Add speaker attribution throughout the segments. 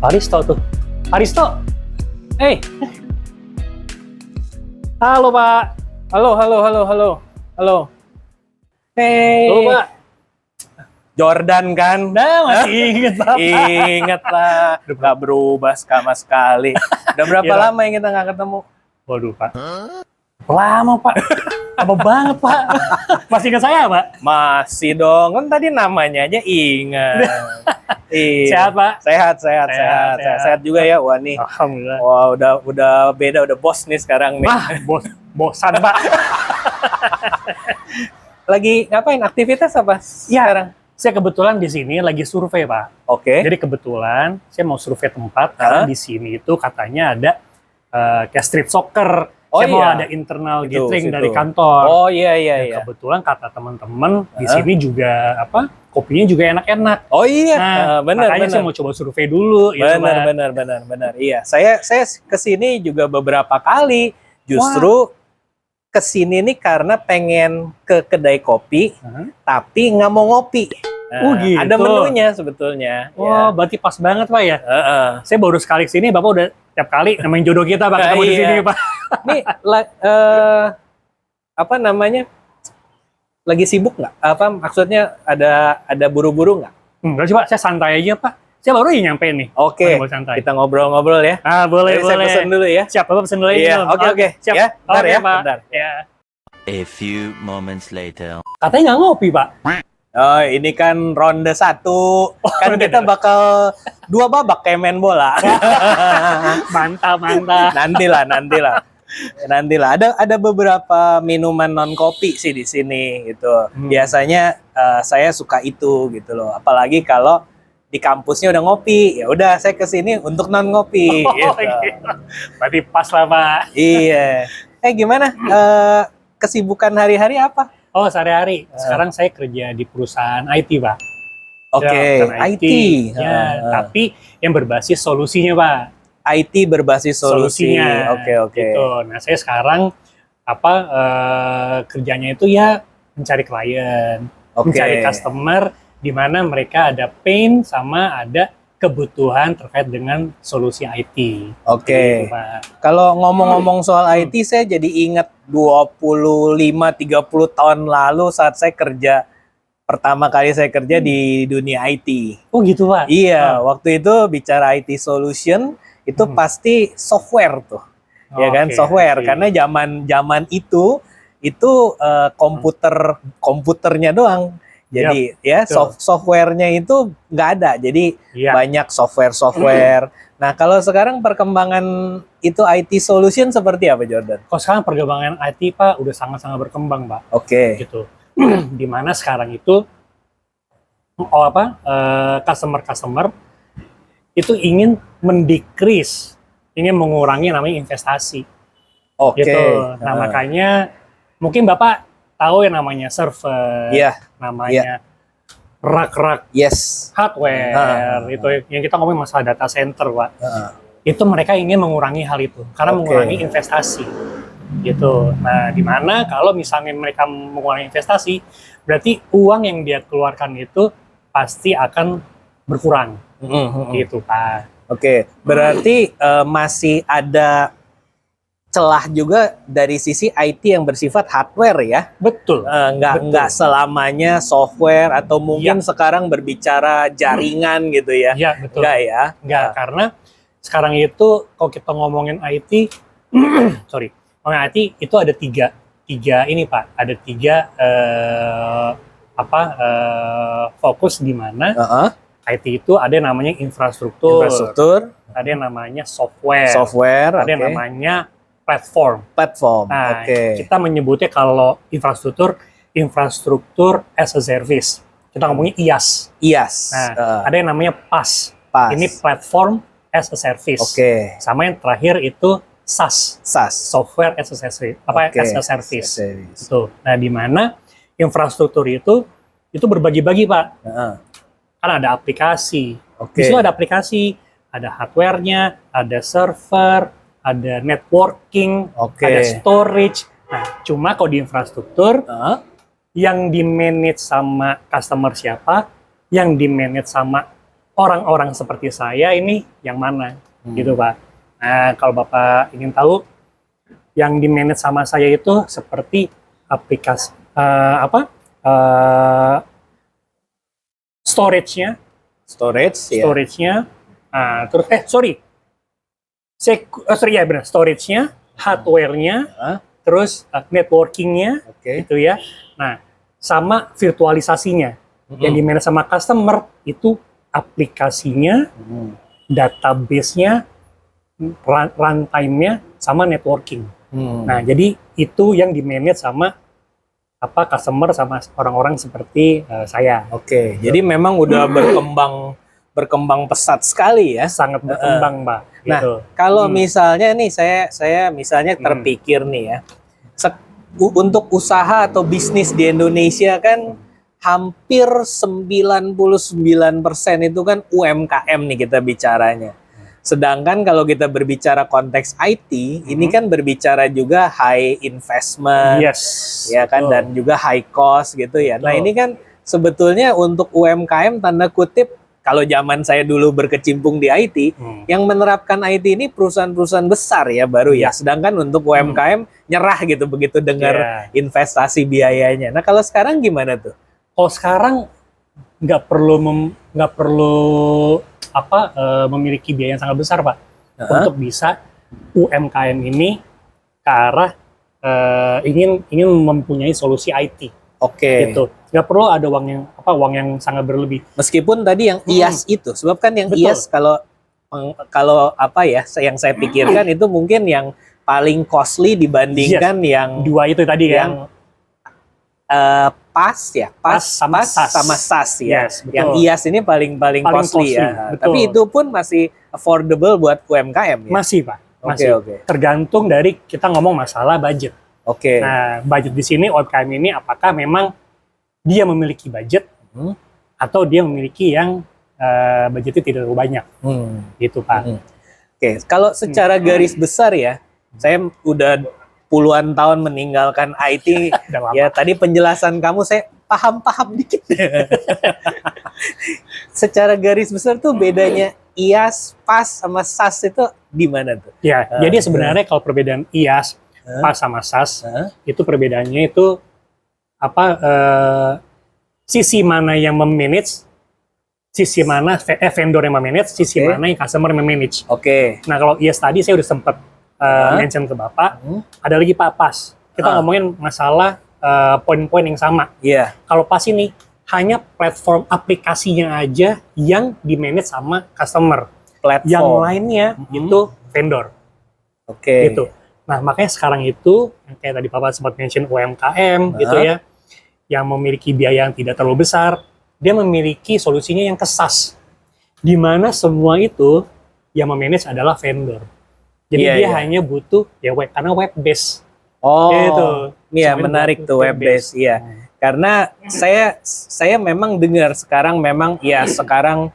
Speaker 1: Aristo tuh. Aristo. Hey. Halo, Pak. Halo. Hey.
Speaker 2: Halo, Pak. Jordan kan?
Speaker 1: Nah, masih inget, Pak.
Speaker 2: Ingat lah. Gak berubah sama sekali. Udah berapa
Speaker 1: Iya.
Speaker 2: lama yang kita gak ketemu?
Speaker 1: Waduh, Pak. Lama, Pak. Apa banget, Pak. Masih ingat saya, Pak?
Speaker 2: Masih dong. Kan tadi namanya aja ingat. Iya.
Speaker 1: Sehat, Pak?
Speaker 2: Sehat juga ya. Wah nih.
Speaker 1: Alhamdulillah.
Speaker 2: Wah udah beda, udah bos nih sekarang nih.
Speaker 1: Wah, bosan, Pak.
Speaker 2: Lagi ngapain? Aktivitas apa sekarang?
Speaker 1: Saya kebetulan di sini lagi survei, Pak.
Speaker 2: Oke.
Speaker 1: Jadi kebetulan saya mau survei tempat karena di sini itu katanya ada kayak street soccer.
Speaker 2: Oh,
Speaker 1: Saya mau
Speaker 2: iya.
Speaker 1: ada internal
Speaker 2: Itu,
Speaker 1: gathering
Speaker 2: situ.
Speaker 1: dari kantor.
Speaker 2: Oh iya.
Speaker 1: Dan kebetulan kata teman-teman di sini juga kopinya juga enak-enak.
Speaker 2: Oh iya.
Speaker 1: Nah,
Speaker 2: Benar.
Speaker 1: makanya saya mau coba survei dulu.
Speaker 2: Benar. Iya, saya kesini juga beberapa kali. Justru kesini nih karena pengen ke kedai kopi, tapi nggak mau ngopi. Nah,
Speaker 1: gitu.
Speaker 2: Ada menunya sebetulnya.
Speaker 1: Wah, berarti pas banget, Pak ya.
Speaker 2: Heeh.
Speaker 1: Saya baru sekali kesini, Bapak udah tiap kali namanya jodoh kita, Pak, ketemu di
Speaker 2: Iya.
Speaker 1: sini, Pak.
Speaker 2: Nih, apa namanya? Lagi sibuk nggak? Apa maksudnya ada buru-buru nggak?
Speaker 1: Enggak sih, Pak. Saya santai aja, Pak. Saya baru aja nyampe nih.
Speaker 2: Oke,
Speaker 1: Ngobrol santai.
Speaker 2: kita ngobrol-ngobrol ya.
Speaker 1: Boleh.
Speaker 2: Saya pesen dulu ya.
Speaker 1: Siap, Bapak pesen dulu aja.
Speaker 2: Iya, oke.
Speaker 1: Siap.
Speaker 2: Ya, bentar
Speaker 1: Oke,
Speaker 2: ya,
Speaker 1: Pak.
Speaker 2: bentar.
Speaker 1: Ya.
Speaker 3: A few moments later.
Speaker 1: Katanya nggak ngopi, Pak.
Speaker 2: Oh, ini kan ronde 1. Kan
Speaker 1: ronde
Speaker 2: kita
Speaker 1: dua.
Speaker 2: bakal 2 babak kayak main bola.
Speaker 1: Mantap.
Speaker 2: Nantilah. Ada beberapa minuman non kopi sih di sini gitu. Biasanya saya suka itu gitu loh. Apalagi kalau di kampusnya udah ngopi, ya udah saya kesini untuk non ngopi. Gitu.
Speaker 1: Gitu. Berarti pas lah, Pak.
Speaker 2: Iya. Gimana? Kesibukan hari-hari apa?
Speaker 1: Oh, sehari-hari. Sekarang saya kerja di perusahaan IT, Pak.
Speaker 2: Oke,
Speaker 1: Ya, bukan
Speaker 2: IT.
Speaker 1: Ya, tapi yang berbasis solusinya, Pak.
Speaker 2: IT berbasis solusi. Oke.
Speaker 1: Gitu. Nah, saya sekarang kerjanya itu ya mencari klien, mencari customer di mana mereka ada pain sama ada kebutuhan terkait dengan solusi IT.
Speaker 2: Oke.
Speaker 1: Gitu, Pak.
Speaker 2: Kalau ngomong-ngomong soal IT, saya jadi ingat 25-30 tahun lalu saat saya pertama kali saya kerja di dunia IT.
Speaker 1: Oh gitu, Pak.
Speaker 2: Iya, waktu itu bicara IT solution itu pasti software tuh. Ya kan,
Speaker 1: Oke,
Speaker 2: software.
Speaker 1: I see.
Speaker 2: Karena zaman itu komputernya doang. Jadi
Speaker 1: betul.
Speaker 2: softwarenya itu nggak ada. Jadi
Speaker 1: Iya.
Speaker 2: banyak software. Nah, kalau sekarang perkembangan itu IT solution seperti apa, Jordan?
Speaker 1: Kalau sekarang perkembangan IT, Pak, udah sangat-sangat berkembang, Pak.
Speaker 2: Oke.
Speaker 1: Gitu. Dimana sekarang itu customer itu ingin ingin mengurangi namanya investasi.
Speaker 2: Oke.
Speaker 1: Gitu. Nah, makanya mungkin Bapak tahu yang namanya server,
Speaker 2: Iya.
Speaker 1: namanya rak-rak
Speaker 2: Yes.
Speaker 1: hardware, itu yang kita ngomongin masalah data center, Pak. Itu mereka ingin mengurangi hal itu karena
Speaker 2: Oke.
Speaker 1: mengurangi investasi. Gitu. Nah, di mana kalau misalnya mereka mengurangi investasi, berarti uang yang dia keluarkan itu pasti akan berkurang. Gitu, Pak.
Speaker 2: Oke, berarti masih ada celah juga dari sisi IT yang bersifat hardware ya?
Speaker 1: Betul.
Speaker 2: Nggak selamanya software atau mungkin sekarang berbicara jaringan gitu ya?
Speaker 1: Iya, betul.
Speaker 2: Nggak ya?
Speaker 1: Enggak, karena sekarang itu kalau kita ngomongin IT, ngomongin IT itu ada tiga ini, Pak. Ada tiga fokus di mana IT itu ada yang namanya infrastruktur, ada yang namanya software, ada yang namanya platform. Nah, kita menyebutnya kalau infrastruktur as a service. Kita ngomongnya IaaS. Nah, ada yang namanya PaaS. Ini platform as a service. Sama yang terakhir itu SaaS. Software as a service. As a service. Gitu. Nah, di mana infrastruktur itu berbagi-bagi, Pak. Kan ada aplikasi. Di situ ada aplikasi, ada hardware-nya, ada server, ada networking, ada storage. Nah, cuma kalau di infrastruktur, yang di-manage sama customer siapa, yang di-manage sama orang-orang seperti saya ini yang mana, gitu Pak. Nah, kalau Bapak ingin tahu, yang di manage sama saya itu seperti aplikasi storage-nya, storage-nya, hardware-nya, terus networking-nya, gitu ya. Nah, sama virtualisasinya. Yang di manage sama customer itu aplikasinya, database-nya, runtime-nya, sama networking. Nah, jadi itu yang di manage sama customer sama orang-orang seperti saya.
Speaker 2: Jadi memang udah berkembang pesat sekali ya.
Speaker 1: Sangat berkembang, Mbak.
Speaker 2: Nah,
Speaker 1: gitu.
Speaker 2: Kalau misalnya nih saya misalnya terpikir nih ya, untuk usaha atau bisnis di Indonesia kan hampir 99% itu kan UMKM nih kita bicaranya. Sedangkan kalau kita berbicara konteks IT, ini kan berbicara juga high investment, ya kan, dan juga high cost gitu ya. Nah, ini kan sebetulnya untuk UMKM tanda kutip, kalau zaman saya dulu berkecimpung di IT, yang menerapkan IT ini perusahaan-perusahaan besar ya baru ya. Sedangkan untuk UMKM nyerah gitu begitu dengar investasi biayanya. Nah, kalau sekarang gimana tuh?
Speaker 1: Kalau sekarang nggak perlu memiliki biaya yang sangat besar, Pak, untuk bisa UMKM ini ke arah ingin mempunyai solusi IT. Gitu. Nggak perlu ada uang yang sangat berlebih.
Speaker 2: Meskipun tadi yang IaaS itu, sebab kan yang IaaS kalau yang saya pikirkan itu mungkin yang paling costly dibandingkan yang
Speaker 1: dua itu tadi
Speaker 2: yang PaaS sama SaaS ya. Yang IaaS ini paling costly ya.
Speaker 1: Betul.
Speaker 2: Tapi itu pun masih affordable buat UMKM ya.
Speaker 1: Masih, Pak. Masih. Tergantung dari kita ngomong masalah budget. Nah, budget di sini UMKM ini apakah memang dia memiliki budget atau dia memiliki yang budgetnya tidak terlalu banyak. Gitu, Pak.
Speaker 2: Kalau secara garis besar ya, saya udah puluhan tahun meninggalkan IT. Ya, tadi penjelasan kamu saya paham dikit. Secara garis besar tuh bedanya IaaS, PaaS sama SaaS itu di mana tuh?
Speaker 1: Ya, jadi sebenarnya kalau perbedaan IaaS, PaaS sama SaaS itu perbedaannya itu sisi mana yang memanage, sisi mana vendor yang memanage, sisi mana yang customer yang memanage. Nah, kalau IaaS tadi saya udah sempat mention ke Bapak, ada lagi Pak PaaS. Kita ngomongin masalah poin-poin yang sama. Kalau PaaS ini hanya platform aplikasinya aja yang di-manage sama customer. Yang lainnya itu vendor. Gitu. Nah, makanya sekarang itu, kayak tadi Bapak sempat mention UMKM gitu ya, yang memiliki biaya yang tidak terlalu besar, dia memiliki solusinya yang ke SaaS. Di mana semua itu yang memanage adalah vendor. Jadi dia hanya butuh karena web base.
Speaker 2: Gitu. Iya, menarik tuh web base. Iya. Karena saya memang dengar sekarang memang sekarang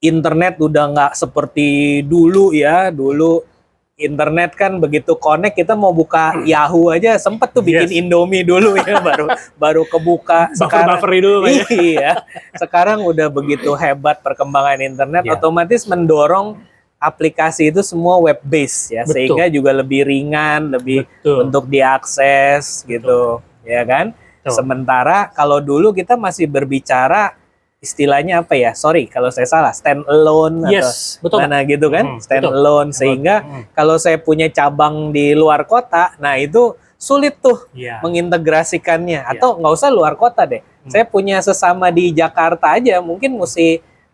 Speaker 2: internet udah nggak seperti dulu ya. Dulu internet kan begitu connect kita mau buka Yahoo aja sempet tuh bikin Indomie dulu ya baru kebuka. Sekarang dulu, iya. Sekarang udah begitu hebat perkembangan internet, otomatis mendorong aplikasi itu semua web base ya, sehingga juga lebih ringan, lebih untuk diakses gitu, ya kan? Sementara kalau dulu kita masih berbicara istilahnya apa ya? Sorry kalau saya salah, stand alone atau mana gitu kan? Stand alone, sehingga kalau saya punya cabang di luar kota, nah itu sulit tuh mengintegrasikannya. Atau nggak usah luar kota deh, saya punya sesama di Jakarta aja, mungkin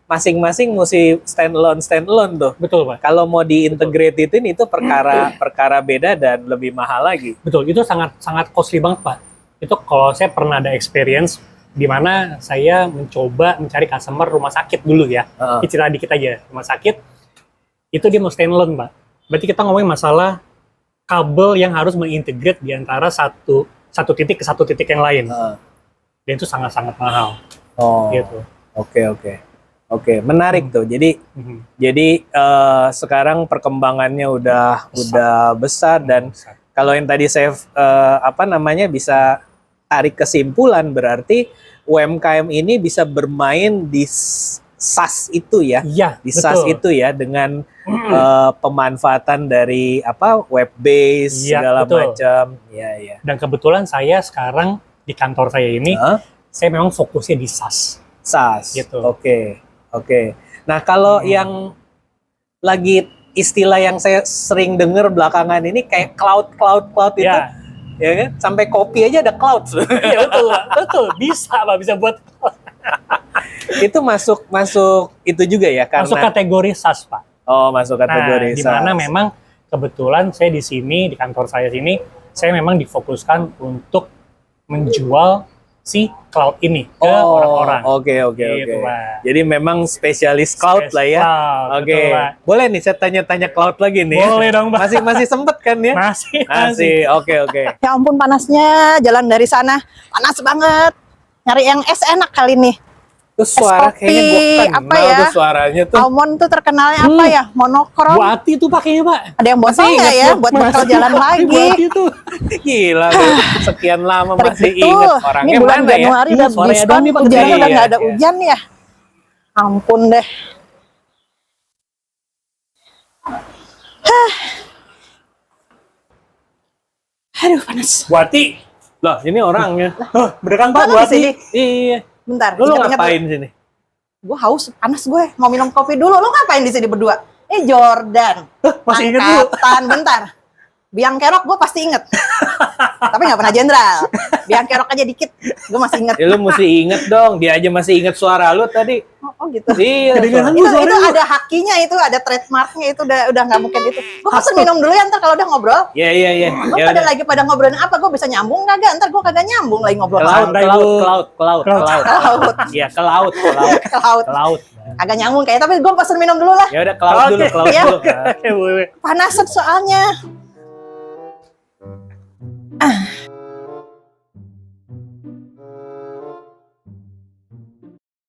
Speaker 2: masing-masing mesti stand alone tuh.
Speaker 1: Betul, Pak.
Speaker 2: Kalau mau diintegratein itu perkara beda dan lebih mahal lagi.
Speaker 1: Betul, itu sangat costly banget, Pak. Itu kalau saya pernah ada experience di mana saya mencoba mencari customer rumah sakit dulu ya. Cerita dikit aja, rumah sakit itu dia mau stand alone, Pak. Berarti kita ngomongin masalah kabel yang harus mengintegrate di antara satu titik ke satu titik yang lain. Dan itu sangat-sangat mahal. Gitu.
Speaker 2: Oke, menarik tuh. Jadi sekarang perkembangannya udah besar, dan kalau yang tadi saya bisa tarik kesimpulan, berarti UMKM ini bisa bermain di SaaS itu ya.
Speaker 1: Iya,
Speaker 2: Di SaaS itu ya dengan pemanfaatan dari web base segala macam. Iya.
Speaker 1: Dan kebetulan saya sekarang di kantor saya ini saya memang fokusnya di SaaS.
Speaker 2: SaaS.
Speaker 1: Gitu.
Speaker 2: Oke. Nah, kalau yang lagi istilah yang saya sering dengar belakangan ini kayak cloud itu. Ya kan? Sampai kopi aja ada cloud.
Speaker 1: Iya betul. Bisa buat
Speaker 2: Itu masuk itu juga ya karena
Speaker 1: masuk kategori SaaS, Pak.
Speaker 2: Oh, masuk kategori
Speaker 1: SaaS. Di
Speaker 2: SaaS.
Speaker 1: mana memang kebetulan saya di sini di kantor saya sini saya memang difokuskan untuk menjual si cloud ini ke orang-orang.
Speaker 2: Oke.
Speaker 1: Gitu, Pak.
Speaker 2: Jadi memang spesialis cloud lah ya. Oke. Boleh nih saya tanya-tanya cloud lagi nih.
Speaker 1: Boleh dong, Pak.
Speaker 2: Masih sempet kan ya?
Speaker 1: Masih.
Speaker 2: Oke.
Speaker 4: Ya ampun panasnya, jalan dari sana panas banget. Nyari yang es enak kali nih.
Speaker 2: Terus suara
Speaker 4: kopi,
Speaker 2: kayaknya gue kenal
Speaker 4: apa ya?
Speaker 2: tuh suaranya tuh.
Speaker 4: Almond tuh terkenalnya apa ya? Monokrom.
Speaker 1: Bu Ati tuh pakainya, Pak.
Speaker 4: Ada yang botol nggak ya? Buat bekal jalan lagi.
Speaker 1: Bu Ati tuh.
Speaker 2: Gila, sekian lama masih
Speaker 4: Betul.
Speaker 2: inget orangnya
Speaker 4: Ini bulan
Speaker 2: mana ya?
Speaker 4: Januari udah
Speaker 1: Suaranya
Speaker 4: diskon,
Speaker 1: doang nih, Pak.
Speaker 4: hujannya udah nggak ada
Speaker 2: Iya.
Speaker 4: hujan ya. Ampun deh. Aduh panas.
Speaker 1: Bu Ati.
Speaker 2: Loh, ini orangnya.
Speaker 1: Beneran, Pak,
Speaker 4: Mana
Speaker 1: Bu
Speaker 4: di
Speaker 1: Ati?
Speaker 4: sini?
Speaker 2: Iya.
Speaker 4: Bentar.
Speaker 2: Lu ngapain sini?
Speaker 4: Gue haus, panas gue. Mau minum kopi dulu. Lu ngapain di sini berdua? Jordan.
Speaker 1: Masih inget, Bu?
Speaker 4: Angkatan, bentar. Biang kerok gue pasti inget. Tapi nggak pernah jenderal. Biang kerok aja dikit. Gue masih inget.
Speaker 2: Ya lu mesti inget dong, dia aja masih inget suara lu tadi.
Speaker 4: Oh gitu.
Speaker 2: Iya.
Speaker 1: Kedengeran
Speaker 4: Itu,
Speaker 1: lu suara
Speaker 4: itu
Speaker 1: lu.
Speaker 4: ada hakinya, itu ada trademarknya, itu udah nggak mungkin itu. Gue pesen minum dulu ya, ntar kalau udah ngobrol.
Speaker 2: Iya.
Speaker 4: Gue
Speaker 2: Ya
Speaker 4: pada
Speaker 2: udah.
Speaker 4: lagi pada ngobrolin apa, gue bisa nyambung kagak? Ntar gue kagak nyambung lagi ngobrol.
Speaker 2: Ke laut,
Speaker 1: Santai, Bu.
Speaker 2: ke laut.
Speaker 4: laut.
Speaker 2: Iya, ke laut.
Speaker 4: Ke laut.
Speaker 2: Ke laut.
Speaker 4: Agak nyambung kayaknya, tapi gue pesen minum dulu lah.
Speaker 2: Ya udah ke laut dulu,
Speaker 1: Oke.
Speaker 2: ke laut
Speaker 4: Iya.
Speaker 2: dulu.
Speaker 1: Boleh.
Speaker 4: Panasan soalnya.